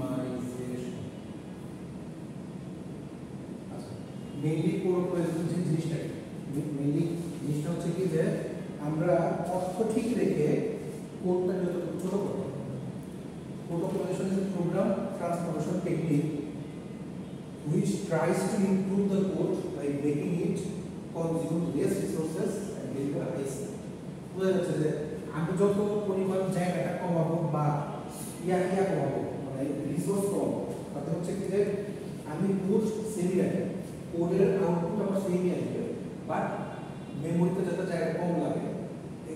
Optimisation. আচ্ছা, mainly code optimisation যে জিনিসটা মেইনলি জিনিসটা হচ্ছে কি যে আমরা অর্থ ঠিক রেখে কোডটা যতটুকু ছোট করব। Code optimization is a program transformation technique which tries to improve the code by making it consume less resources and deliver high speed. বোঝা যাচ্ছে যে আমি যত পরিমাণ জায়গাটা কমাবো বা ইয়া কমাবো মানে রিসোর্স কমাবো তাতে হচ্ছে কি যে আমি কোড সেমই রাখি, কোডের আউটপুট আমার সেমই আসবে, বাট মেমোরিতে যাতে জায়গা কম লাগে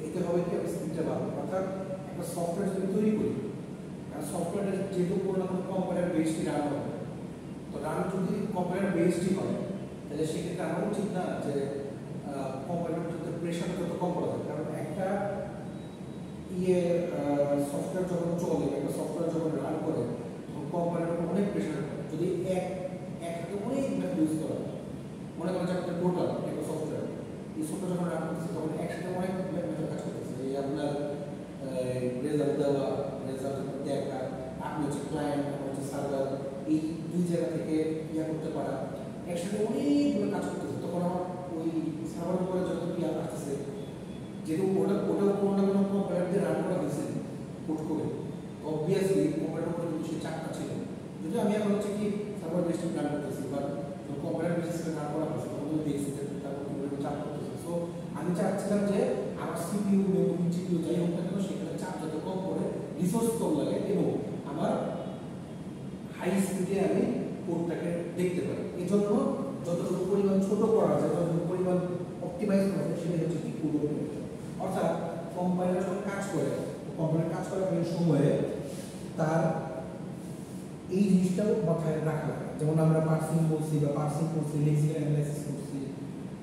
এতে হবে কি আমি স্পিডটা বাড়বে। অর্থাৎ একটা সফটওয়্যার যদি তৈরি করি, কারণ সফটওয়্যারটা যেহেতু কোনো না কোনো কম্পাইলার বেসড রান হবে, তো রান যদি কম্পাইলার বেসডই হয় তাহলে সেক্ষেত্রে আমার উচিত না যে কম্পাইলার যত প্রেশারটা যত কম করা যায়। কারণ একটা সফটওয়্যার যখন চলে, একটা সফটওয়্যার যখন রান করে তখন কম্পাইলারের উপর অনেক প্রেশার পড়ে। যদি একসাথে অনেক মেথড ইউজ করা হয়, মনে করেন যে একটা টোটাল একটা সফটওয়্যার, এই সফটওয়্যার যখন রান করতেছে তখন একসাথে অনেক মেথড কাজ করতেছে। এই আপনার রেজাল্ট দেওয়া, রেজাল্ট দেখা, আপনি হচ্ছে ক্লায়েন্ট, আপনি হচ্ছে সার্ভার, এই দুই জায়গা থেকে ইয়া করতে পারা, একসাথে অনেকগুলো কাজ করতেছে। তখন আমার ওই সার্ভারের উপরে যত ইয়া আসতেছে, যেহেতু ওটা কোনো না কোনো কম্পাইলার দিয়ে রান করা হয়েছে কোড করে, অবভিয়াসলি কম্পাইলার উপরে কিন্তু সেই চাপটা ছিল। যদি আমি এখন হচ্ছে কি সার্ভার বেসড রান করতেছি, বাট কম্পাইলার বেসড রান করা হয়েছে তখন আমি দেখছি যে তারপর কীভাবে চাপ করতেছে। সো আমি চাচ্ছিলাম যে আমার সিপিইউ, মেমোরি, জিপিইউ যাই হোক না কেন সেখানে চাপ যত কম করে, রিসোর্স কম লাগে এবং আমার হাই স্পিডে আমি কোডটাকে দেখতে পারি। এই জন্য যতটুকু পরিমাণ ছোট করা যায়, যতটুকু পরিমাণ অপটিমাইজ করা যায়, সেটাই হচ্ছে কি কোড অপটিমাইজেশন। অর্থাৎ কম্পাইলার যখন কাজ করে, কম্পাইলার কাজ করার সময়ে তার এই জিনিসটাও মাথায় রাখা লাগে। যেমন আমরা পার্সিং বলছি বা পার্সিং করছি, লেক্সিক্যাল অ্যানালাইসিস করছি,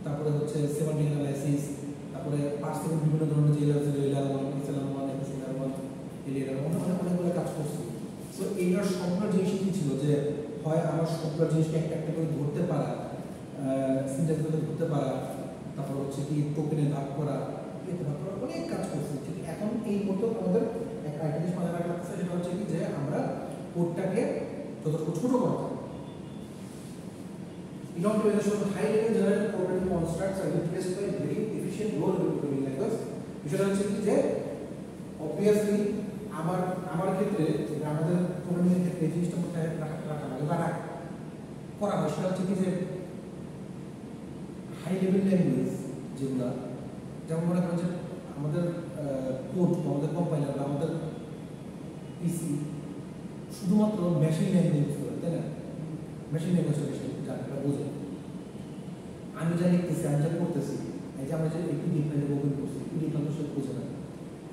তারপরে হচ্ছে সেমান্টিক অ্যানালাইসিস, তারপরে পার্সিং বিভিন্ন ধরনের যে এলআর1, এসএলআর1, এসএলআর1, এলআর1 অনেকগুলো কাজ করছি। সো এইটার সবগুলো জিনিস কি ছিল যে হয় আমার সবগুলো জিনিসকে একটা একটা করে ধরতে পারা, সিনট্যাক্সগুলো ধরতে পারা, তারপর হচ্ছে কি টোকেনে ভাগ করা, এতে ভাগ করা, অনেক কাজ করছি। ঠিক এখন এই মতো আমাদের একটা জিনিস মাথায় রাখা লাগছে, সেটা হচ্ছে কি যে আমরা কোডটাকে যতটুকু ছোট করা যায়। In optimization, high-level general programming constructs are replaced by very efficient low-level programming language. বিষয়টা হচ্ছে কি যে অবভিয়াসলি আমার ক্ষেত্রে আমাদের প্রোগ্রামিং এর ক্ষেত্রে জিনিসটা মাথায় রাখা লাগে বা করা হয়, সেটা হচ্ছে কি যে হাই লেভেল ল্যাঙ্গুয়েজ যেগুলো, যেমন মনে করেন যে আমাদের কোড, আমাদের কম্পাইলার বা আমাদের পিসি শুধুমাত্র মেশিন ল্যাঙ্গুয়েজ ইউজ করে, তাই না? মেশিন ল্যাঙ্গুয়েজটা বেশি জানতে বোঝে। আমি যা লিখতেছি, আমি যা করতেছি, এই যে আমরা যে পিডিএফ ফাইল ওপেন করছি, পিডিএফ ফাইল তো সে বোঝে না।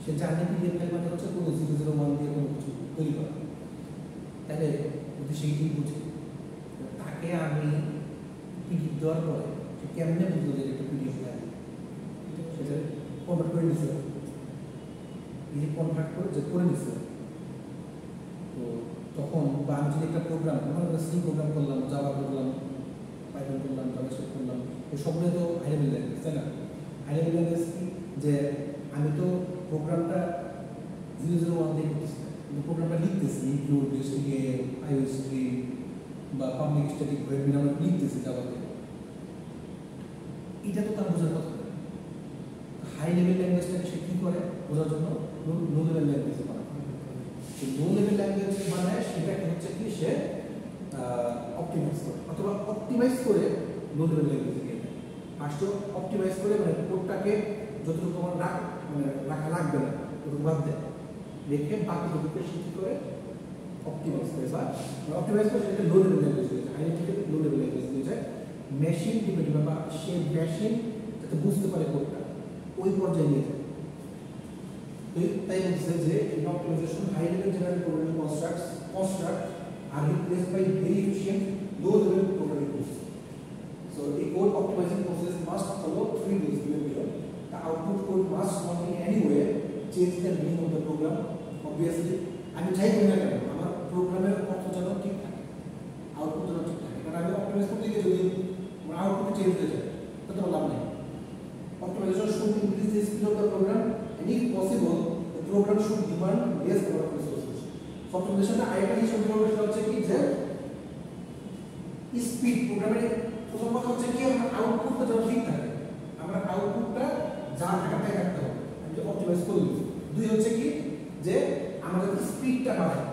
সে জানে পিডিএফ ফাইল মানে হচ্ছে কোনো 001 দিয়ে কোনো কিছু তৈরি করা, তাহলে যদি সেইটাই বুঝে, তাকে আমি পিডিএফ দেওয়ার পরে সে কেমনে বুঝলো যে একটা পিডিএফ ফাইল, সেটা কনভার্ট করে নিচ্ছে, এই যে কনভার্ট করে নিচ্ছে। তো তখন বা আমি যদি একটা প্রোগ্রাম, আমরা সি প্রোগ্রাম করলাম, জাভা করলাম, পাইথন করলাম, জাভাস্ক্রিপ্ট করলাম, এই সবগুলো তো হাই লেভেল ল্যাঙ্গুয়েজ, তাই না? হাই লেভেল ল্যাঙ্গুয়েজ কি যে আমি তো প্রোগ্রামটা 001 দিয়ে করতেছি, কিন্তু প্রোগ্রামটা লিখতেছি ইনক্লুড, স্ট্রিং, আইওস্ট্রিং বা পাবলিক স্ট্যাটিক ভয়েড আমরা লিখতেছি জাভাতে, এটা তো তার বোঝার কথা। হাই লেভেল ল্যাঙ্গুয়েজটাকে সে কী করে বোঝার জন্য লো লেভেল ল্যাঙ্গুয়েজ বানায়। লো লেভেল ল্যাঙ্গুয়েজ বানায় সেটাকে হচ্ছে কি সে অপটিমাইজ করে, অথবা অপটিমাইজ করে লো লেভেল ল্যাঙ্গুয়েজে গিয়ে যায়। ফার্স্ট অপটিমাইজ করে মানে কোডটাকে যতটুকু তোমার রাখা লাগবে না ততটুকু বাদ দেয়, রেখে বাকিটুকুকে সে কী করে অপটিমাইজ করে বা অপটিমাইজ করে সেটাকে লো লেভেল ল্যাঙ্গুয়েজ হয়ে যায়, হাই থেকে লো লেভেল ল্যাঙ্গুয়েজ হয়ে যায়। মেশিন ডিপেন্ডেন্ট বা সে মেশিন যাতে বুঝতে পারে কোডটা ওই পর্যায়ে নিয়ে যায়। তাই বলছে যে in optimization high level general programming constructs are replaced by very efficient low level programming tools. So a code optimizing process must follow three rules given below. The output code must not in any way change the meaning of the program. Obviously আমি চাই না কেন আমার প্রোগ্রামের অর্থ যেন ঠিক থাকে, আউটপুট যেন ঠিক থাকে, কারণ আমি অপটিমাইজ করতে গিয়ে যদি আউটপুট চেঞ্জ হয়ে যায় তাতে লাভ নেই। Optimization should increase the speed of the program, and if possible, the program should demand less amount of resources. অপটিমাইজেশনে আরেকটা জিনিস আমরা করব, সেটা হচ্ছে কি যে স্পিড। প্রোগ্রামের প্রথম কথা হচ্ছে কি আমরা আউটপুটটা যেন ঠিক থাকে, আমরা আউটপুটটা যা থাকা তাই রাখতে হবে, আমি যে অপটিমাইজ করি। দুই হচ্ছে কি যে আমাদের স্পিডটা বাড়ায়,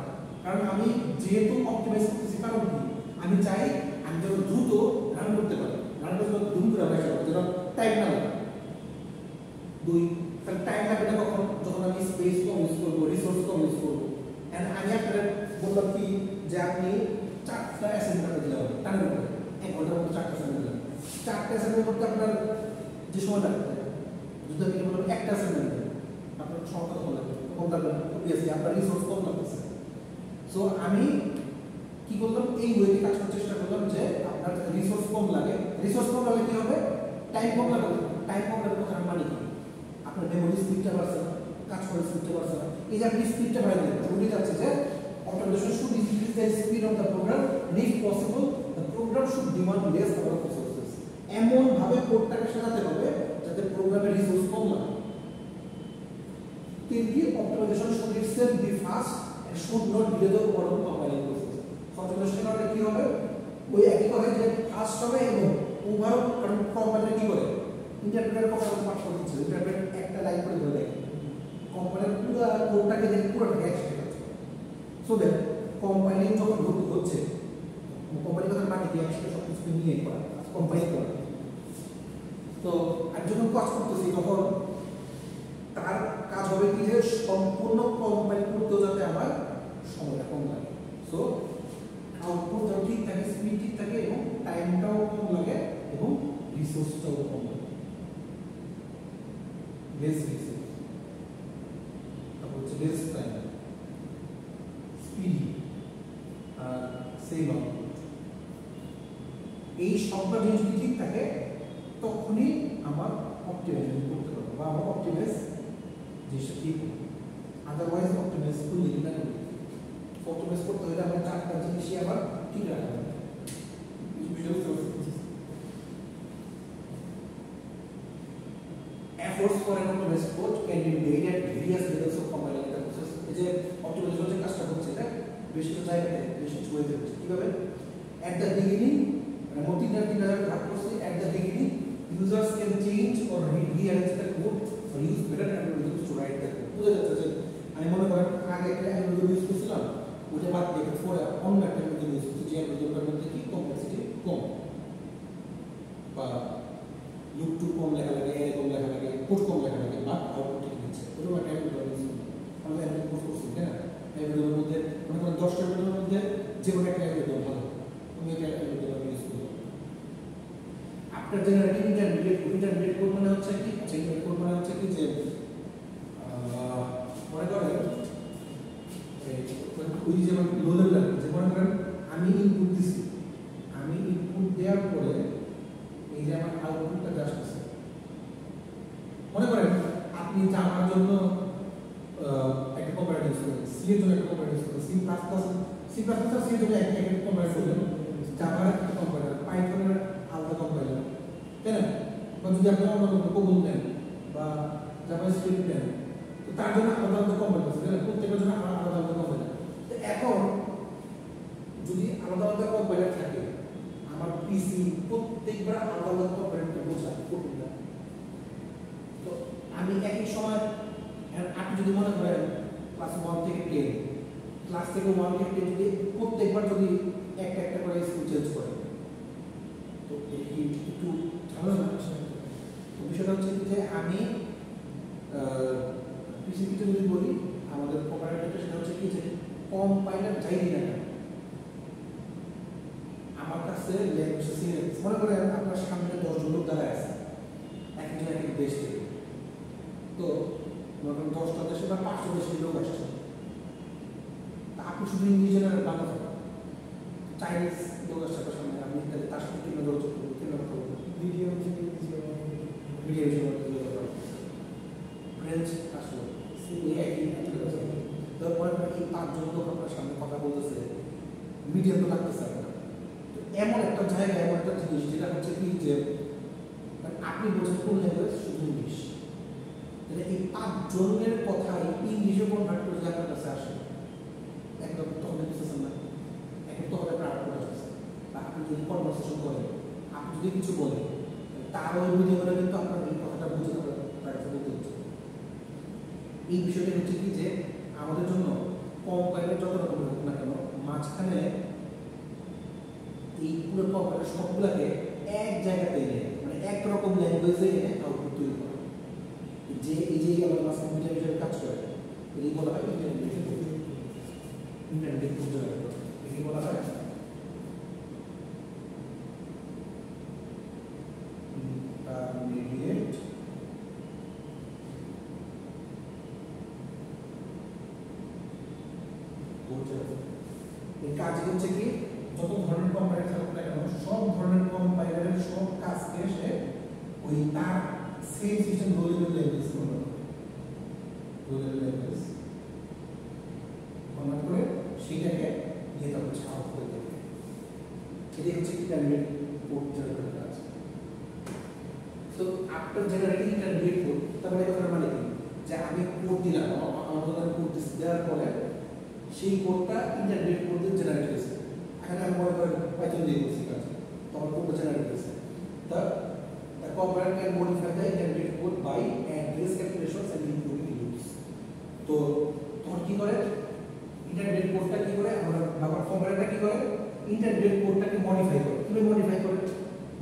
কারণ আমি যেহেতু অপটিমাইজ করতেছি, কারণ কি আমি চাই আমি যেন দ্রুত রান করতে পারি, রান করতে দ্রুত রাখা যাবে, যেন টাইম না লাগে। দুই, তাহলে টাইম লাগবে না কখন, যখন আমি স্পেস কম ইউজ করবো, রিসোর্স কম ইউজ করবো। এন্ড আমি আপনার বললাম কি যে আপনি 4টা অ্যাসাইনমেন্ট দিতে হবে টাইমের উপরে, 1 ঘন্টার মধ্যে 4টা অ্যাসাইনমেন্ট দিলাম। 4টা অ্যাসাইনমেন্ট করতে আপনার যে সময় লাগবে, যদি আমি বললাম একটা অ্যাসাইনমেন্ট আপনার সংখ্যা কম লাগবে, কম লাগবে না, অবভিয়াসলি আপনার রিসোর্স কম লাগতেছে। সো আমি কি করলাম, এই ওয়েতে কাজ করার চেষ্টা করলাম যে আপনার রিসোর্স কম লাগে। রিসোর্স কম লাগলে কি হবে, টাইম কম লাগবে। টাইম কম লাগবে তখন মানে কি আপনার মেমোরি স্পিডটা বাড়ছে না, কাজ করার স্পিডটা বাড়ছে না। এই যে আপনি স্পিডটা বাড়িয়ে দিলেন, বলতে যাচ্ছে যে optimization should increase the speed of the program and if possible the program should demand less number of resources। এমন ভাবে কোডটাকে সাজাতে হবে যাতে প্রোগ্রামের রিসোর্স কম লাগে। তিনটি, optimization should itself be fast and should not delay the overall compiling process। Optimization করলে কি হবে, ওই একই কথা যে ফাস্ট হবে এবং ওভারঅল, কারণ কম্পাইলার কি করে, ইন্টারপ্রেটার কম্পাইলার পাস করে দিচ্ছে, ইন্টারপ্রেটার একটা লাইন করে ধরে দেয়, কম্পাইলার পুরো কোডটাকে দেখে পুরো ট্যাক্স দেখাচ্ছে। সো দ্যাট কম্পাইলিং যখন হচ্ছে, কম্পাইলিং করার মানে কি একসাথে সব কিছু নিয়ে করা, কম্পাইল করা। তো আমি যখন কাজ করতেছি তখন তার কাজ হবে কি যে সম্পূর্ণ কম্পাইল করতে যাতে আমার সময়টা কম লাগে। সো আউটপুটটাও ঠিক থাকে, স্পিড ঠিক থাকে এবং টাইমটাও কম লাগে এবং রিসোর্সটাও কম লাগে, লেস রিসোর্স। তারপর হচ্ছে লেস টাইম, স্পিডি আর সেম আউটপুট। এই সবটা জিনিস যদি ঠিক থাকে তখনই আমার অপটিমাইজেশন করতে পারবো বা আমার অপটিমাইজ জিনিসটা ঠিক হবে। আদারওয়াইজ অপটিমাইজ করলে না, অপটিমাইজ করতে হলে আমার 4টা জিনিসই আবার ঠিক রাখতে হবে। Efforts for an optimized code can be made at various levels of compiling the process। এই যে অপটিমাইজেশন যে কাজটা হচ্ছে এটা বেশ কিছু জায়গাতে বেশ কিছু ওয়েতে হচ্ছে। কিভাবে, at the beginning, মানে মোটিটা ভাগ করছে, at the beginning users can change or rearrange the code or use better algorithms to write the code। বুঝা যাচ্ছে যে আমি মনে করেন আগে একটা অ্যালগরিদম ইউজ করছিলাম, ওটা বাদ দিয়ে পরে অন্য একটা অ্যালগরিদম ইউজ করছি, যে অ্যালগরিদমটার মধ্যে কি কমপ্লেক্সিটি কম বা লুপ টু কম লেখা লাগে, এ কম লেখা লাগে, কোড কম লেখা লাগে, বা আউটপুট ঠিক দিচ্ছে, ওরকম একটা অ্যালগরিদম ইউজ করি। আমরা অ্যালগরিদম কোর্স করছি, তাই না? অ্যালগরিদমের মধ্যে মনে করেন 10টা অ্যালগরিদমের মধ্যে যে কোনো একটা অ্যালগরিদম ভালো, আমি একটা অ্যালগরিদম ইউজ করি। আপনার জেনারেটিভ ইন্টারমিডিয়েট কোড মানে হচ্ছে কি, আচ্ছা ইন্টারমিডিয়েট কোড মানে হচ্ছে কি যে মনে করেন ওই যে লো লেভেল, যে মনে করেন আমি ইনপুট দিছি, আমি ইনপুট দেওয়ার পরে এই যে আমার আউটপুটটা আসতেছে। মনে করেন আপনি জানার জন্য একটা কম্পাইলার ইউজ করেন, সি এর জন্য একটা কম্পাইলার ইউজ করেন, সি প্লাস প্লাস আর সি এর জন্য একটা কম্পাইলার করলেন, জাভার একটা কম্পাইলার, পাইথনের আলাদা কম্পাইলার, তাই না? বা যদি আপনি অন্য কোনো কোবল নেন বা জাভা স্ক্রিপ্ট নেন, তো তার জন্য আলাদা আলাদা কম্পাইলার আছে, তাই না? প্রত্যেকের জন্য আলাদা আলাদা কম্পাইলার। তো এখন যদি আলাদা আলাদা কম্পাইলার থাকে, আমার পিসি প্রত্যেকবার আলাদা আলাদা কম্পাইলারটা বোঝায় কোডটা। তো আমি একই সময় আপনি যদি মনে করেন ক্লাস 1 থেকে 10, ক্লাস থেকে 1 থেকে 10 যদি প্রত্যেকবার যদি একটা একটা করে স্কুল চেঞ্জ করে, তো একটু ঝামেলা আসে। তো বিষয়টা হচ্ছে যে আমি পিসিপিতে যদি বলি আমাদের কম্পাইলারটা, সেটা হচ্ছে কি যে কম্পাইলার যাই দিই না কেন আমার কাছে মনে করেন আপনার সামনে 10 জন লোক দাঁড়ায় আছে, একজন এক এক দেশ থেকে। তো মনে করেন 10টা দেশে বা 5টা দেশের লোক আসছে, তা আপনি শুধু ইংলিশ জানেন বাংলা জানেন, চাইনিজ লোক আসছে আপনার সামনে, আপনি তার সাথে কিভাবে যোগাযোগ করবেন, কিভাবে কথা বলবেন, ভিডিও ফ্রেঞ্চ আসলো একই। তো মনে করেন এই 5 জন লোক আপনার সামনে কথা বলতেছে, মিডিয়াম তো লাগতেছে আপনার। তো এমন একটা জায়গা, এমন একটা জিনিস যেটা হচ্ছে কি যে আপনি বোঝেন কোন ল্যাঙ্গুয়েজ, শুধু ইংলিশ, তাহলে এই 5 জনের কথাই ইংলিশে কনভার্ট করে আপনার কাছে আসে। একদম তখন বুঝতেছেন না, এখন তো হবে আপনার আউটপুট আসছে, বা আপনি যদি কনভারসেশন করেন, আপনি যদি কিছু বলেন, তার ওই বুঝে বলে কিন্তু আপনার এই কথাটা বুঝে প্র্যাকটিস বলতে হচ্ছে। এই বিষয়টা হচ্ছে কি যে আমাদের জন্য কম্পাইলার যত রকমের হোক না কেন, মাঝখানে এই পুরো কম্পাইলার সবগুলোকে এক জায়গাতে এনে, মানে একরকম ল্যাঙ্গুয়েজে এনে আউটপুট তৈরি করা, যে এই যে আমার মাস কম্পিউটার হিসেবে কাজ করে, এই বলা হয় ইন্টারমিডিয়েট কোড। ইন্টারমিডিয়েট কোড এই বলা হয় ইন্টারমিডিয়েট কোড। এই কাজ হচ্ছে কি যত ধরনের কম্পাইলার থাকুক না কেন, সব ধরনের কম্পাইলারের সব কাজকে সে ওই তার same system low level language convert করে সেটাকে দিয়ে তারপর ছাড় করে দেবে। এটাই হচ্ছে ইন্টারমিডিয়েট কোড জেনারেটর কাজ। তো আফটার জেনারেটিং ইন্টারমিডিয়েট কোড, তারপরে কথার মানে কি যে আমি কোড দিলাম, আমার কোড দেওয়ার পরে সেই কোডটা ইন্টারমিডিয়েট কোড দিয়ে জেনারেট হয়েছে। এখানে আমি মনে করেন পাইথন দিয়ে করছি কাজ, তখন কোডটা জেনারেট হয়েছে। The compiler can modify the intermediate code by address calculations and including loops. তো তখন কি করে ইন্টারমিডিয়েট কোডটা কি করে আমরা বাবার কম্পাইলারটা কি করে ইন্টারমিডিয়েট কোডটাকে মডিফাই করে। কিভাবে মডিফাই করে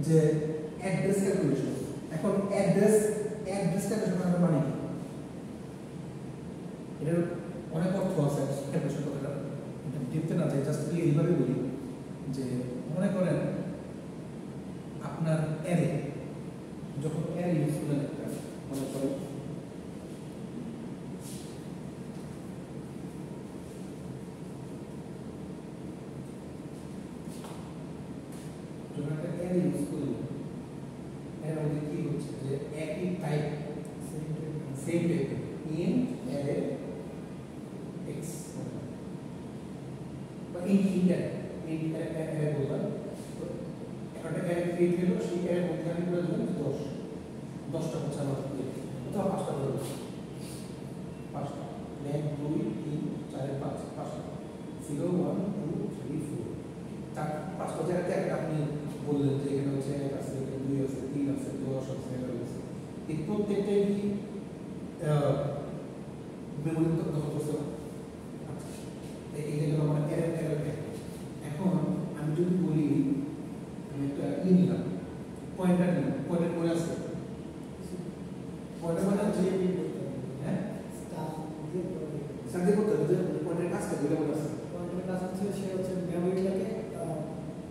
যে অ্যাড্রেস ক্যালকুলেশন। এখন অ্যাড্রেস ক্যালকুলেশন মানে কি, এটার অনেক অর্থ আছে ক্যালকুলেশন কথাটা দেখতে না চাই, জাস্ট এইভাবে বলি যে মনে করেন আপনার অ্যারে, যখন অ্যারে ইউজ করেন একটা মনে করেন যখন একটা অ্যারে ইউজ করি, এর মধ্যে কি হচ্ছে যে একই type same type in array x বা ইন অ্যারে বললাম, তো একটা অ্যারে ক্রিয়েট হলো, সেই অ্যারে মধ্যে আমি করে দিলাম 10টা হচ্ছে আমার অথবা 5টা ধরুন, 5টা 1 2 3 4 5 5টা 0 1 2 3 4 চার 5টা জায়গাতে একটা আপনি বললেন যে এখানে হচ্ছে 1 আছে, 2 আছে, 3 আছে, 10 আছে, 11 আছে, এই প্রত্যেকটাই কি মেমোরি তো দখল করতে হবে। এই যে আমার অ্যারে এখন আমি যদি বলি আমি একটা নিলাম পয়েন্টার নিলাম, পয়েন্টার করে আসছে পয়েন্টার মানে যে হ্যাঁ স্টার্ট করতে হবে যে পয়েন্টার কাজটা বলে বলে আসছে। পয়েন্টারের কাজ হচ্ছে সে হচ্ছে মেমোরিটাকে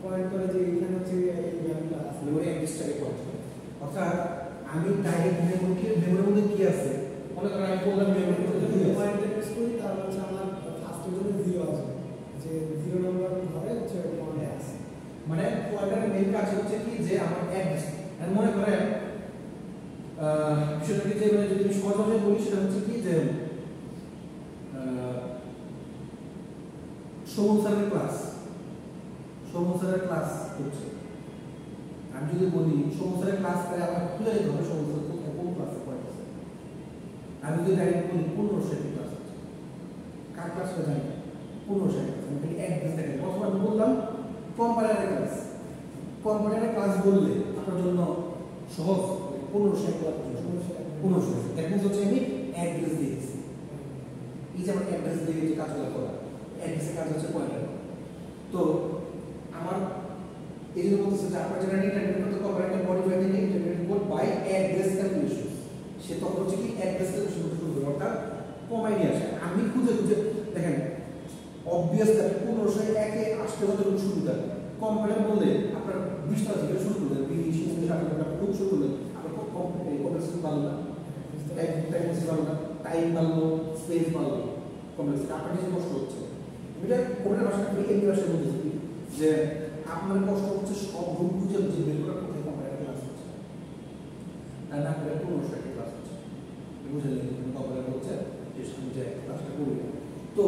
পয়েন্ট করে যে এখানে হচ্ছে এই মেমোরিটা আছে, মেমোরি অ্যাড্রেসটাকে পয়েন্ট করে। অর্থাৎ আমি ডাইরেক্ট মেমোরির মধ্যে কি আছে মনে করেন আমি বললাম মেমোরির মধ্যে কি আছে, পয়েন্টার প্রেস করি তার হচ্ছে আমার ফার্স্টের জন্য 0 আছে, যে 0 নম্বর ধরে হচ্ছে পয়েন্টে আছে, মানে পয়েন্টারের মেইন কাজ হচ্ছে কি যে আমার অ্যাড্রেস। আর মনে করেন বিষয়টা কি যে মানে যদি আমি সহজ ভাষায় বলি সেটা হচ্ছে কি যে সবুজ স্যারের ক্লাস হচ্ছে, আমি যদি বলি সবুজ স্যারের ক্লাস করে আমার খুলে দিতে হবে সবুজ স্যার কোথায় কোন ক্লাসে পয়েন্ট আছে। আমি যদি ডাইরেক্ট বলি 1500 ক্লাস হচ্ছে, কার ক্লাসটা জানি 1500 ক্লাস, আমি খালি অ্যাড্রেস দেখেন। অথবা আমি বললাম কম্পাইলারের ক্লাস বললে আপনার জন্য সহজ 1500 ক্লাস 1500 দ্যাট মিন্স হচ্ছে আমি অ্যাড্রেস দিয়েছি। এই যে আমার অ্যাড্রেস দিয়ে যে কাজগুলো করা, অ্যাড্রেসের কাজ হচ্ছে পয়েন্টার। তো আমার এই জন্য বলতেছে যে আপনার general intermediate code compiler modify the intermediate code by address calculation. সে তখন হচ্ছে কি অ্যাড্রেস ক্যালকুলেশন শুরু করবে, অর্থাৎ কমাই নিয়ে আসে। আমি খুঁজে দেখেন অবভিয়াসলি 1500 একে আসতে হতে সুবিধা, কম্পাইলার বললে আপনার 20টা থেকে শুরু করলেন 20 30 খুব শুরু করলেন, আপনার কমপ্লেক্সিটি বাড়লো না, টাইম বাড়লো, স্পেস বাড়লো, কমপ্লেক্সিটি আপনার কিছু কষ্ট হচ্ছে। এটা কোডের ভাষা এমনি ভাষায় বলতেছি যে আপনার কষ্ট হচ্ছে সব রূপ খুঁজে বের করার কোথায় কম্পাইলার ক্লাস হচ্ছে, আর না করে 1500 ক্লাস হচ্ছে বুঝলেন, কম্পাইলার হচ্ছে যে ক্লাসটা করবে। তো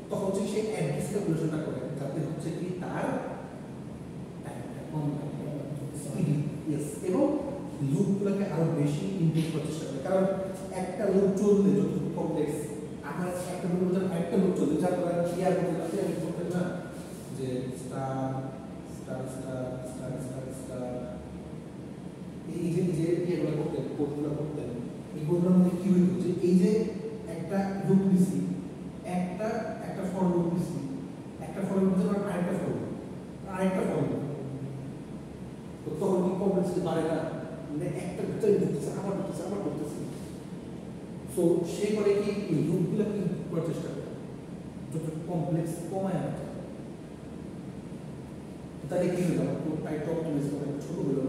তখন হচ্ছে সেই অ্যাড্রেস ক্যালকুলেশনটা করে যাতে হচ্ছে কি তার স্পিডি এবং লুপগুলোকে আরো বেশি ইমপ্রুভ করার চেষ্টা করে, কারণ একটা লুপ চললে যতটুকু কমপ্লেক্স আপনার একটা লুপের ভিতরে আরেকটা লুপ চলবে, যা আপনারা ক্লিয়ার করতে পারতে আমি করতেন না যে star star star star star star এই যে ইয়েগুলো করতেন, কোডগুলো করতেন, এই কোডগুলোর মধ্যে কি হইতো যে এই যে একটা লুপ দিছি, একটা একটা ফর লুপ দিছি, একটা ফর লুপ দিতে আরেকটা ফর লুপ, আরেকটা ফর লুপ, তো তখন কি কমপ্লেক্সিটি বাড়ে না, মানে একটা ভিতরে ঢুকতেছে আবার ঢুকতেছে আবার ঢুকতেছে। সো সেই করে কি এই লুপগুলো কি করার চেষ্টা করে যত কমপ্লেক্স কমায় আনতে, তাহলে কি হলো টাইপ অপটিমাইজ করে ছোট হলো।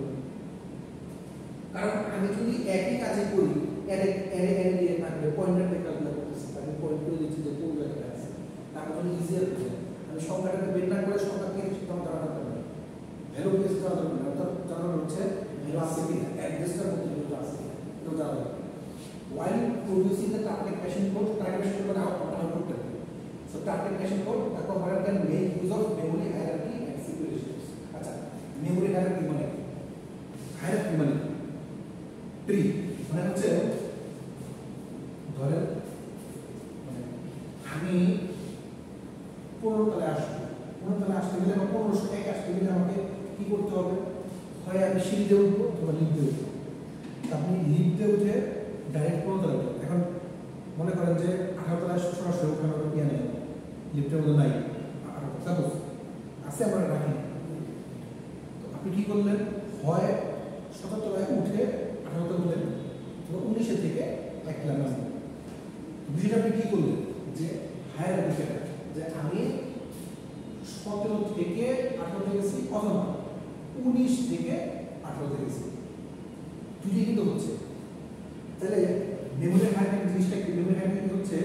কারণ আমি যদি একই কাজে করি অ্যারে অ্যারে অ্যারে দিয়ে থাকলে পয়েন্টার দিয়ে ক্যালকুলেট করতেছি, আমি পয়েন্ট করে দিচ্ছি যে কোন জায়গায় আছে, তারপর যদি ইজিয়ার হয়ে যায় আমি সংখ্যাটাকে বের না করে সংখ্যাকে সেটাও জানা দরকার নেই, ভ্যালু বেস জানা দরকার নেই, অর্থাৎ জানা হচ্ছে ভ্যালু আছে কিনা, অ্যাড্রেসটার মধ্যে ভ্যালু আছে কিনা এটাও জানা দরকার। While producing the target caching code মানে আউটপুটটা কি, so target caching code the compiler can make use of memory hierarchy and CPU registers। আচ্ছা, মেমরি হায়ারার্কি মানে কি? হায়ারার্কি মানে ট্রি মানে হচ্ছে ধরেন মানে আমি 15 তলায় আসবো, 15 তলায় আসতে গেলে বা 1501 আসতে গেলে আমাকে কি করতে হবে, হয় আমি সিঁড়িতে উঠবো অথবা লিফটে উঠবো। আপনি লিফটে উঠে ডাইরেক্ট 15 তলায় উঠবেন। এখন মনে করেন যে 18 তলায় সরাসরি ওখানে ইয়ে নেই, লিফটের মধ্যে নাই, সাপোজ আছে আমরা রাখি, তো আপনি কি করলেন, হয় 17 তলায় উঠে 18 তলায় উঠলেন, 19 থেকে 1 তলায় নামলেন। বিষয়টা আপনি কি করলেন যে হায়ারার্কি, যে আমি 17 থেকে 18 গেছি অথবা 19 থেকে 18 গেছি, দুটোই কিন্তু হচ্ছে। তাহলে মেমোরি হায়ারার্কি জিনিসটা কি, মেমোরি হায়ারার্কি হচ্ছে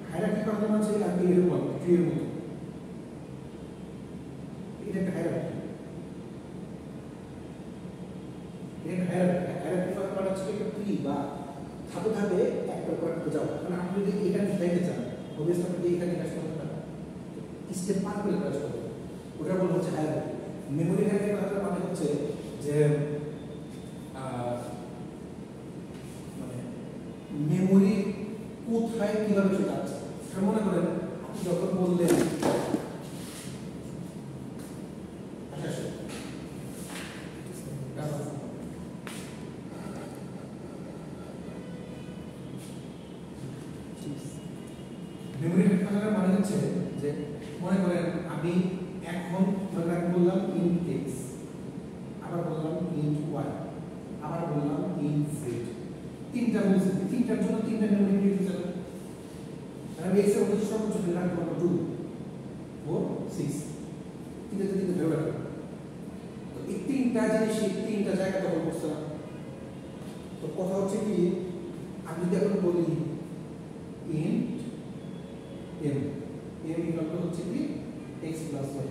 হায়ারার্কি করার জন্য হচ্ছে আপনি এরকম ট্রি এর মতো, এটা একটা হায়ারার্কি, এটা হায়ারার্কি করার হচ্ছে একটা ট্রি বা ধাপে ধাপে একটা পর একটা যাও। কারণ আপনি যদি এখানে যাইতে চান অবভিয়াসলি আপনি এখানে কাজ করতে পারেন, স্টেপ পার করে কাজ করতে, ওটা বলা হচ্ছে হায়ারার্কি। মেমোরি হায়ারার্কি করার মানে হচ্ছে যে মানে মেমোরি কোথায় কিভাবে সেটা আছে। সেটা মনে করেন আপনি যখন বললেন মেমোরি হ্যান্ডলার মানে হচ্ছে যে মনে করেন আমি এখন ধরে আমি বললাম ইন্ট এক্স, আবার বললাম ইন্ট ওয়াই, আবার বললাম ইন্ট জেড, তিনটা বলছি, তিনটার জন্য তিনটা মেমোরি ক্রিয়েট হয়ে যাবে। আমি এক্স এর মধ্যে সর্বোচ্চ রাখতে পারবো 2 4 6, তিনটা ধরে রাখবো। তো এই তিনটা জিনিস এই তিনটা জায়গা দখল করছে না। তো কথা হচ্ছে কি, আমি যদি এখন বলি int m, m equal to হচ্ছে কি x প্লাস y,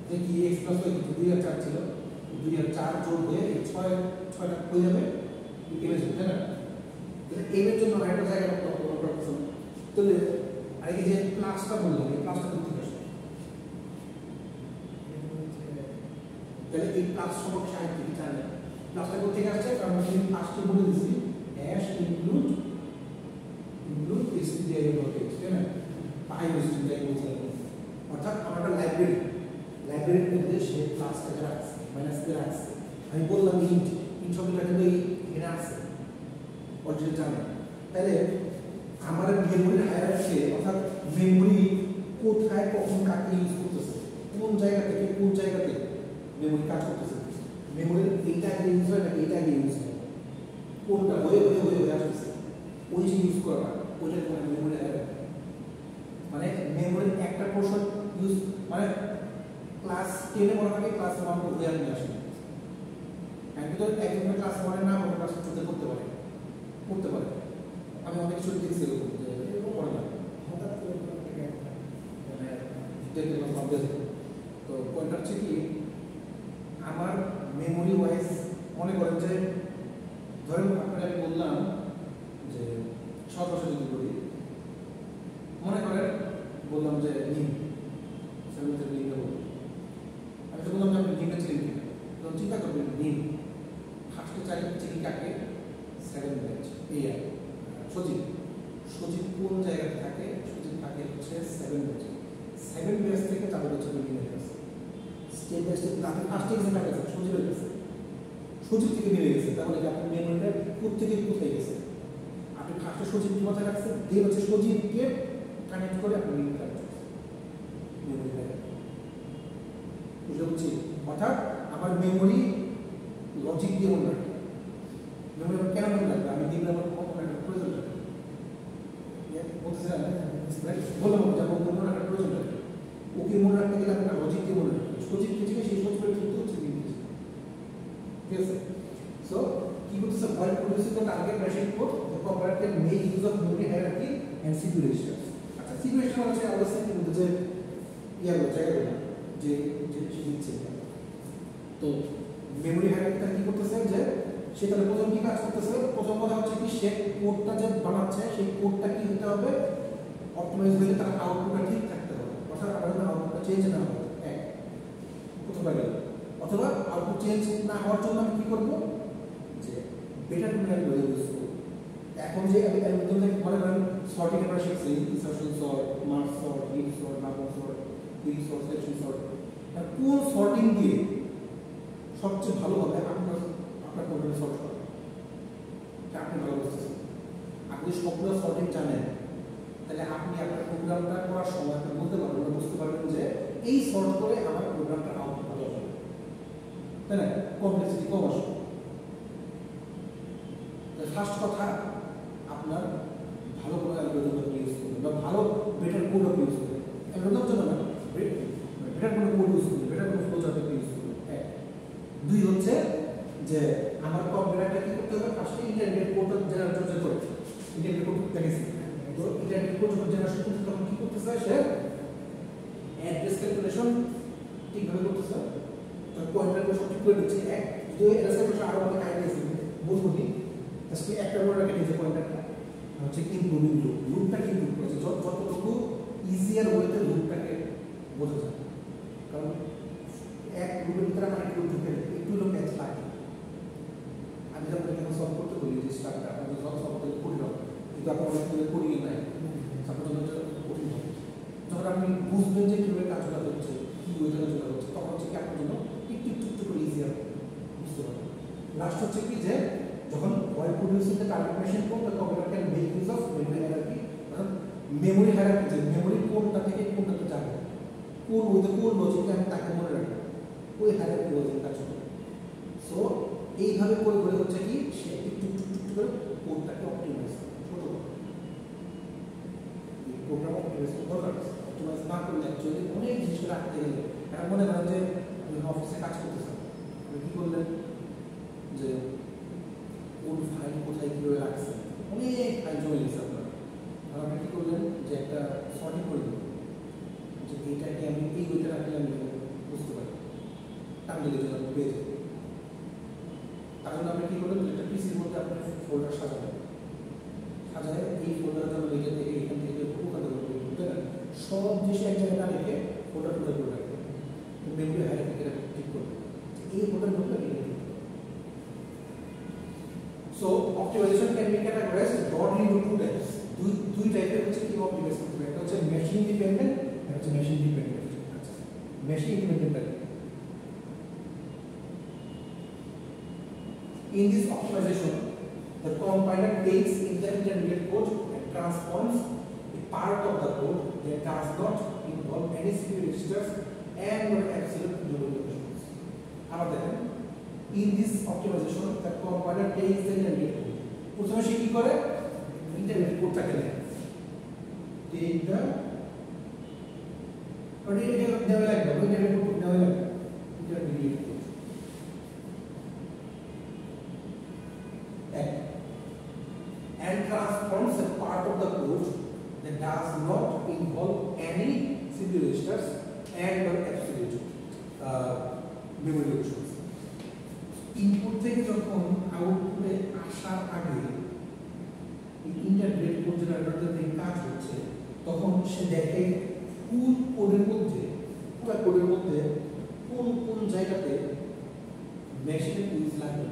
যে কি x প্লাস y কিন্তু 2004 ছিল, 2004 যোগ হয়ে 6টা হয়ে যাবে m এর জন্য, তাই না? তাহলে m এর জন্য একটা জায়গা দখল করতে হবে। তাহলে আর এই যে প্লাসটা বললাম, এই প্লাসটা কোথা থেকে আসবে, তাহলে এই প্লাস সবক সাইড থেকে জানেন প্লাসটা কোথা থেকে আসছে, কারণ আমি প্লাসটা বলে দিছি dash include stdio dot x, তাই না? পাই stdio বলতে অর্থাৎ আমার একটা লাইব্রেরির মধ্যে সে প্লাসটা রাখছে, মাইনাস দিয়ে রাখছে। আমি বললাম ইন্ট শব্দটা কিন্তু এখানে আছে অলরেডি জানেন। তাহলে আমার মেমোরির হায়ারার্কি অর্থাৎ মেমোরি কোথায় কখন কাকে ইউজ করতেছে, কোন জায়গা থেকে কোন জায়গাতে মেমোরি কাজ করতেছে, মেমোরির এইটা আগে ইউজ হয় না এইটা আগে ইউজ হয়, কোনটা হয়ে আসতেছে ওই যে ইউজ করা ওইটার কোনো মেমোরি হায়ারার্কি। মানে মেমোরির একটা পোর্শন ইউজ মানে ক্লাস 10 এ পড়া থাকে ক্লাস 1 হয়ে নিয়ে আসে, আমি তো একদম ক্লাস 1 এর না পড়া ক্লাস 2 তে করতে পারে। আমি অনেক কিছু দেখছি এরকম যে এরকম পড়ে না হঠাৎ করে মানে দেখতে পাবে। তো পয়েন্ট হচ্ছে কি আমার মেমোরি ওয়াইজ মনে করেন যে ধরেন আপনাকে আমি বললাম যে সর্বশেষ যদি করি মনে করেন বললাম যে নিম সেভেন্থের নিমটা বলবো, আমি তো বললাম যে আপনি নিমটা চিনি কিনা, তখন চিন্তা করবেন নিম ফার্স্টে চাই চিনি কাকে 7 ব্যাচ এই আর সচিন সজীব কোন জায়গাতে থাকে? সজীব থাকে হচ্ছে 7 ব্যাচ। 7 ব্যাচ থেকে চালু হচ্ছে মিলিয়ে গেছে স্টেপ বাই স্টেপ। আপনি ফার্স্ট এক্সামে গেছে সজীবের কাছে, সজীব থেকে মিলে গেছে, তাহলে কি আপনার মেমোরিটা কোথেকে কোথায় গেছে? আপনি ফার্স্টে সজীবকে মাথায় রাখছেন, দিয়ে হচ্ছে সজীবকে কানেক্ট করে আপনি লিঙ্ক রাখছেন মেমোরিটা। বুঝতে পারছি? অর্থাৎ আমার মেমোরি লজিক দিয়ে মনে রাখবে। মেমোরি আমার কেন মনে রাখবে? আমি দিন আমার একটা প্রয়োজন রাখবে, বলতে চাই বললাম যেমন মনে রাখার প্রয়োজন রাখবে। ওকে মনে রাখতে গেলে আপনার লজিক দিয়ে মনে রাখবে। সজীব কিছু সেই সজীবের কিন্তু হচ্ছে ইংরেজি। ঠিক আছে? সো কি করতেছে? while producing the target machine code, the compiler can make use of memory hierarchy and CPU registers. আচ্ছা, CPU register হচ্ছে অবশ্যই কি বলতে যে ইয়াগুলো জায়গাগুলো যে যে দিচ্ছে। তো মেমোরি হায়ারার্কিটা কি করতেছে যে সে তাহলে প্রথম কি কাজ করতেছে? প্রথম কথা হচ্ছে কি সে কোডটা যে বানাচ্ছে সেই কোডটা কি হতে হবে? অপটিমাইজ হলে তার আউটপুটটা ঠিক থাকতে হবে। অর্থাৎ আমাদের আউটপুটটা চেঞ্জ না হবে এক প্রথমবার গেল, অথবা আউটপুট চেঞ্জ না হওয়ার জন্য আমি কি করবো? যে বেটার মেমোরি ইউজ করব। এখন যে আমি অ্যালগরিদম থেকে মনে করেন সর্টিং আমরা শিখছি, insertion sort, merge sort, live sort, number sort, live sort, selection sort. কোন সর্টিং দিয়ে সবচেয়ে ভালো হবে আপনার প্রোগ্রামে সর্ট করা? আপনি ভালো বুঝতেছেন। আপনি সবগুলো সর্টিং জানেন, তাহলে আপনি আপনার প্রোগ্রামটা করার সময় আপনি বলতে পারবেন, বুঝতে পারবেন যে এই সর্ট করে আমার প্রোগ্রামটা আউটপুট ভালো হবে, তাই না? কমপ্লেক্সিটি কম আসবে। ফার্স্ট কথা আপনার ভালো কোনো অ্যালগরিদম ইউজ করবেন বা ভালো বেটার কোড ইউজ করবেন। অ্যালগরিদম জন্য না, বেটার কোনো কোড ইউজ করবেন, বেটার কোনো ফ্লোচার্ট ইউজ করবেন। এক। দুই হচ্ছে যে আমার কম্পিউটারটা কি করতে হবে? ফার্স্টে ইন্টারনেট কোডটা জেনারেট করে ইন্টারনেট কোড দেখেছি। তো ইন্টারনেট কোড যখন জেনারেশন করতে তখন কি করতেছে? সে অ্যাড্রেস ক্যালকুলেশন ঠিকভাবে করতেছে, তার পয়েন্টারগুলো সব ঠিক করে দিচ্ছে। এক যদি অ্যাড্রেস ক্যালকুলেশন আরো অনেক আইডিয়া আছে বলবো নি, আজকে একটা মনে রাখে নিজে পয়েন্টারটা হচ্ছে ইমপ্রুভিং লুপ। লুপটাকে ইমপ্রুভ করেছে যতটুকু ইজিয়ার ওয়েতে লুপটাকে বোঝা যায়। কারণ এক লুপের ভিতরে আমার একটু ঢুকে একটু লোক ম্যাচ লাগে। আমি যখন এখানে সলভ করতে বলি যে স্টার্টটা আপনাদের সব সলভ করতে করি না, কিন্তু আপনার অনেক করে করিয়ে নাই, আপনার জন্য কঠিন হবে। যখন আপনি বুঝবেন যে কীভাবে কাজটা হচ্ছে, কী ওয়েতে কাজটা হচ্ছে, তখন হচ্ছে কি আপনার জন্য একটু একটু একটু করে ইজিয়ার বুঝতে পারবেন। লাস্ট হচ্ছে কি যে যখন while producing the target machine code, the compiler can make use of memory hierarchy. Memory hierarchy যে মেমোরি কোনটা থেকে কোনটাতে যাবে, কোন ওইতে কোন লজিকটা আমি তাকে মনে রাখবো, ওই হায়ারার্কি লজিক কাজ করে। সো এইভাবে করে করে হচ্ছে কি সে একটু একটু একটু করে কোডটাকে অপটিমাইজ করে, ছোট করে প্রোগ্রাম অপটিমাইজ দরকার। অপটিমাইজ না করলে অ্যাকচুয়ালি অনেক জিনিস রাখতে গেলে এখন মনে করেন যে আপনি অফিসে কাজ করতেছেন, আপনি কী করলেন যে কোন ফাইল কোথায় কীভাবে রাখছেন, অনেক ফাইল জমে গেছে আপনার। আর আপনি কী করলেন যে একটা সর্টিং করে দেবেন যে এইটাকে আমি এই বইতে রাখলে আমি বুঝতে পারি, টার্গেটের জন্য আপনি পেয়ে যাবেন। তার জন্য আপনি কী করলেন একটা পিসির মধ্যে আপনি ফোল্ডার সাজাবেন, সাজায় এই ফোল্ডার জন্য লিখে থেকে এখান থেকে ওখানে বুঝতে পারেন সব জিনিস এক জায়গায় না রেখে ফোল্ডার ফোল্ডার করে রাখবেন। মেমোরি হায়ারার্কি ঠিক করবেন এই ফোল্ডার মধ্যে So optimization can be categorized broadly into two types. দুই টাইপের হচ্ছে কি অপটিমাইজ করতে হবে। একটা হচ্ছে মেশিন ডিপেন্ডেন্ট, একটা হচ্ছে মেশিন ডিপেন্ডেন্ট। আচ্ছা, machine dependent in this optimization the compiler takes in the intermediate code and transforms a part of the code that does not involve any CPU registers and or absolute memory locations. আবার দেখেন in this optimization the compiler takes the intermediate code. প্রথমে সে কি করে? Intermediate কোডটাকে নেয়, take the intermediate দেওয়া লাগবে, intermediate code দেওয়া লাগবে, intermediate code and transforms a part of the code that does not involve any CPU registers and or absolute memory locations. Input থেকে যখন আউটপুটে আসার আগে ইন্টারপ্রেট কোড জেনারেটরদের কাজ হচ্ছে, তখন সে দেখে কোন কোডের মধ্যে পুরো কোডের মধ্যে কোন কোন জায়গাতে মেশিনের ইউজ লাগবে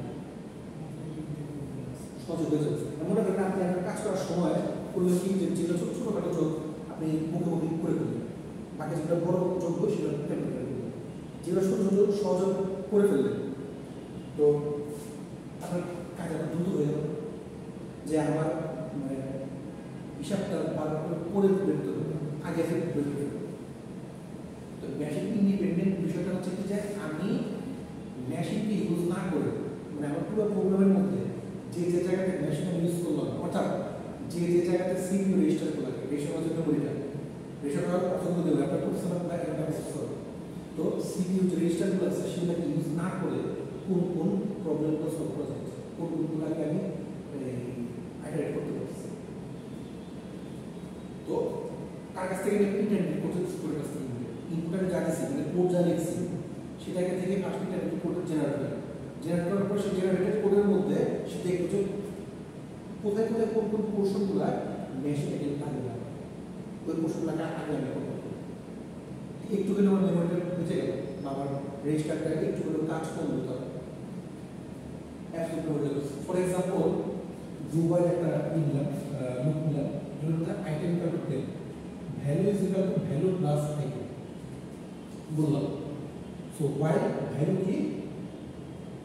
সহজ হয়ে যাচ্ছে। মনে করেন আপনি আপনার কাজ করার সময় করলে কি যে যেটা ছোটোখাটো চোখ আপনি মুখোমুখি করে ফেলবেন, বাকি যেটা বড় চোখগুলো সেটা ফেলতে ফেলবেন, যেগুলো ছোটো ছোটো সহজে করে ফেলবেন। তো আপনার কাজটা দ্রুত হয়ে যাবে, যে আমার মানে হিসাবটা বারবার করে বেরোতে হবে, আগে থেকে বেরোতে হবে। তো মেশিন ইন্ডিপেন্ডেন্ট বিষয়টা হচ্ছে কি যে আমি মেশিনকে ইউজ না করে, মানে আমার পুরো প্রোগ্রামের মধ্যে যে যে জায়গাতে মেশিন আমি ইউজ করলাম, অর্থাৎ যে যে জায়গাতে সিপিইউ রেজিস্টার করা লাগে, রেজিস্টার করার জন্য মেমোরিটা রেজিস্টার করার পছন্দ দেবে আপনার প্রফেশনাল একটা প্রসেসর। তো সিপিইউ যে রেজিস্টারগুলো আছে সেগুলোকে ইউজ না করে কোন কোন প্রবলেমগুলো সলভ করা যাচ্ছে, কোন কোনগুলোকে আমি আইটারেট করতে পারছি। তো কার কাছ থেকে ইন্টারনেট করতে স্কুলের কাছ থেকে ইনপুট আমি জানিয়েছি, মানে কোড যা লিখছি সেটাকে থেকে ফার্স্ট ইন্টারনেট কোড জেনারেট করে, জেনারেট করার পর সেই জেনারেটেড কোডের মধ্যে সে দেখবে যে কোথায় কোথায় কোন কোন পোর্শনগুলো মেশিনে লাগে না, ওই পোর্শনগুলোকে আগে আমি করবো। একটু করে আমার মেমোরিটা বেঁচে গেল বা আমার রেজিস্টারটা একটু করে কাজ করলো, তার ফর এক্সাম্পল দুবার একটা নিলাম লুক নিলাম, যেটা আইটেম করতে value is equal to value plus item বললাম। সো ওয়াই ভ্যালু কি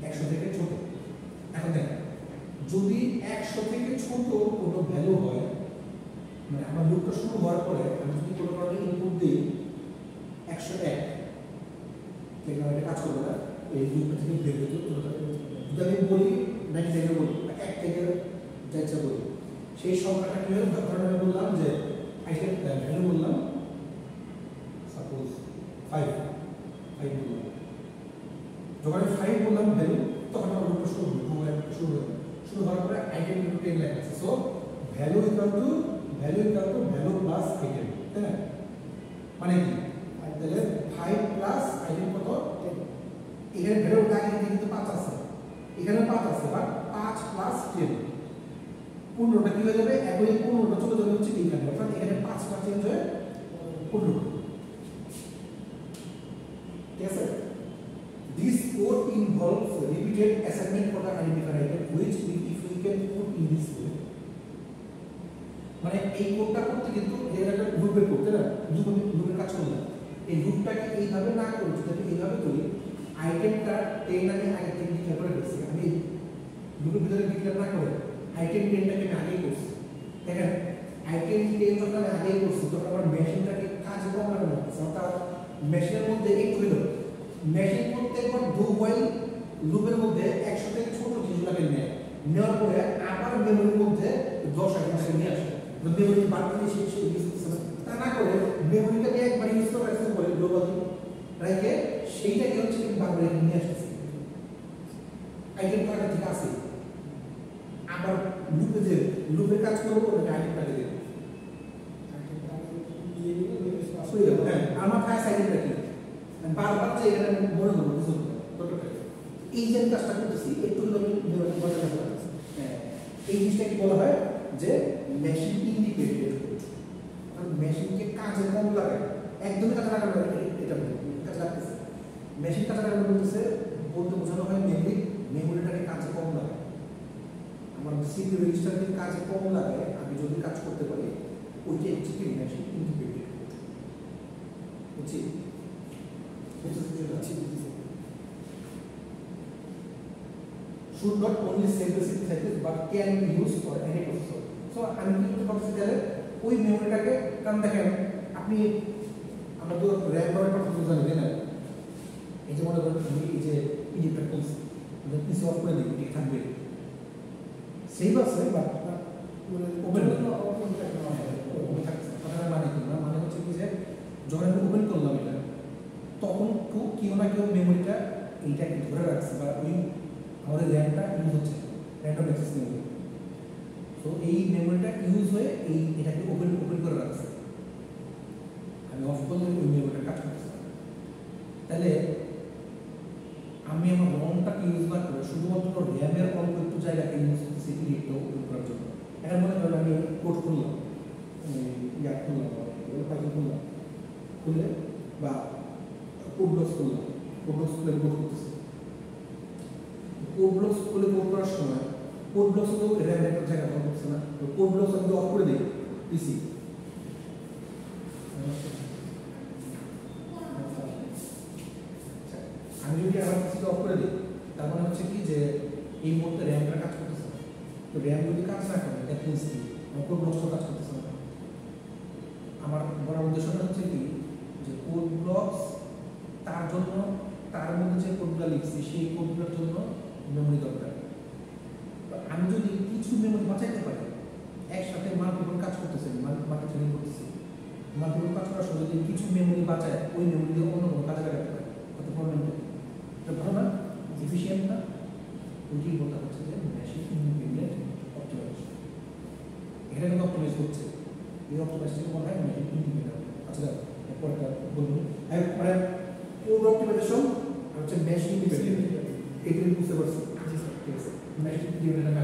100 থেকে ছোট। এখন দেখেন যদি 100 থেকে ছোট কোনো ভ্যালু হয়, মানে আমার লুপটা শুরু হওয়ার পরে আমি যদি কোনো কারণে ইনপুট দিই 101, এটা কাজ করবে না, এই লুপটা থেকে বের হতে যদি আমি বলি 99 বলি, 1 থেকে যাইছে বলি, সেই সংখ্যাটা কি হবে? ধরুন আমি বললাম যে আইটেম ভ্যালু বললাম সাপোজ 5 বললাম, যখন আমি 5 বললাম ভ্যালু, তখন আমার লুপটা শুরু হওয়ার পরে আইটেম কিন্তু 10 লেখা আছে। So value equal to value plus item, তাই না? মানে কি তাহলে 5 প্লাস আইটেম কত 10, এখানে ভ্যালু আগে কিন্তু 5 আছে, এখানে 5 আছে, বাট 5 প্লাস 10 15টা কি হয়ে যাবে? একই 15টা চলে যাবে হচ্ছে এইখানে, অর্থাৎ এখানে 5টা চেঞ্জ হয়ে 15। ঠিক আছে? This code involves repeated assignment for the identifier item, which if we can put in this way, মানে এই কোডটা করতে কিন্তু এর একটা লুপের কোড, তাই না? লুপের কাজ করলাম, এই লুপটাকে এইভাবে না করে যদি আমি এইভাবে করি, আইটেমটা 10 আমি আগে থেকে ডিক্লেয়ার করে ফেলছি, আমি লুপের ভিতরে ডিক্লেয়ার না করে আইটেম 10টাকে আমি আগেই করছি। দেখেন আইটেম 10 যখন আমি আগেই করছি, তখন আমার মেশিনটাকে কাজ কম লাগে না, অর্থাৎ মেশিনের মধ্যে একটু হলো মেশিন প্রত্যেকবার ডু হোয়াইল লুপের মধ্যে 100 থেকে ছোট জিনিসগুলোকে নেওয়ার পরে আবার মেমোরির মধ্যে 10 আইটেম নিয়ে আসে, মেমোরি বাড়তি সে ইউজ করছে না, তা না করে মেমোরিটাকে একবার ইউজ করে রাখতে বলে গ্লোবালি রাখে, সেইটাকে হচ্ছে বারবার নিয়ে আসতেছে, আইটেম টাকা ঠিক আছে, আবার লুপে যে লুপের কাজ করবো ওটা আইটেমটাকে দেবে, আমার ফার্স্ট আইটেমটা কি বারবার যে এখানে মনে করবো এই যে কাজটা করতেছি একটু এই জিনিসটা কি বলা হয় যে মেশিন ইন্ডিপেন্ডেন্ট, মেশিনকে কাজে কম লাগে, একদমই কাজে লাগানো, এটা কাজে লাগতেছে মেশিন কাজে লাগানো বলতেছে, বলতে বোঝানো হয় মেমোরিটাকে কাজে কম লাগে, আমার সিপিইউ রেজিস্টারকে কাজে কম লাগে, আমি যদি কাজ করতে পারি ওইটাই হচ্ছে কি মেশিন ইন্ডিপেন্ডেন্ট। বুঝছি? Should not only save the CPU cycles but can be used for any processor. So আমি কি করতে পারছি তাহলে ওই মেমোরিটাকে, কারণ দেখেন আপনি আমরা তো র্যাম এর কথা জানি তাই না, এই যে মনে করেন আমি এই যে ইডিটর করছি, মানে পিসি অফ করে দিই, ঠিক থাকবে সেভ আছে বাট ওপেন থাকছে, কথাটা মানে কি না, মানে হচ্ছে কি যে যখন আমি ওপেন করলাম এটা, তখন কেউ না কেউ মেমোরিটা এইটাকে ধরে রাখছে, বা ওই আমাদের র্যামটা ইউজ হচ্ছে র্যান্ডম অ্যাক্সেস মেমোরি, তো এই মেমোরিটা ইউজ হয়ে এটাকে ওপেন করে রাখছে, আমি অফ করলে ওই মেমোরিটা কাজ করতেছে। তাহলে আমি আমার রমটাকে ইউজ না করে শুধুমাত্র র্যামের অল্প একটু জায়গাকে ইউজ করতেছি ইডিটটা ওপেন করার জন্য। এখন মনে করেন আমি কোড করলাম, পাইথন করলাম, খুলে বা কোড ব্লকস করলাম, কোড ব্লকস খুলে কোড করতেছি, কোড ব্লকস খুলে কোড করার সময় কোড ব্লক তো র্যাম একটা জায়গা ভালো করছে না, তো কোড ব্লক যদি অফ করে দিই পিসি, আমি যদি আমার পিসিকে অফ করে দিই তার মানে হচ্ছে কি যে এই মুহূর্তে র্যামটা কাজ করতেছে না। তো র্যাম যদি কাজ না করে দ্যাট মিনস কি আমার কোড ব্লক কাজ করতেছে না। আমার বলার উদ্দেশ্যটা হচ্ছে কি যে কোড ব্লকস তার জন্য তার মধ্যে যে কোডগুলো লিখছি সেই কোডগুলোর জন্য মেমোরি দরকার। তো আমি যদি কিছু মেমোরি বাঁচাইতে পারি, একসাথে মাল্টিপল কাজ করতেছে, মাল্টিপ্লেইং করতেছি, মাল্টিপল কাজ করার সময় যদি কিছু মেমোরি বাঁচায় ওই মেমোরি দিয়ে অন্য কোনো কাজে লাগাতে পারে, কত প্রবলেম নেই। এটা ভালো না, এফিসিয়েন্ট না, ওইটাই বলতে হচ্ছে যে মেশিন ইন্ডিপেন্ডেন্ট অপটিমাইজেশন। এটা কিন্তু অপটিমাইজ হচ্ছে, এই অপটিমাইজেশন বলা হয় মেশিন ইন্ডিপেন্ডেন্ট। আচ্ছা এরপরটা বলুন, মানে কোড অপটিমাইজেশন আর হচ্ছে মেশিন ইন্ডিপেন্ডেন্ট, এটা বুঝতে পারছি। জি স্যার, ঠিক আছে। Machine independent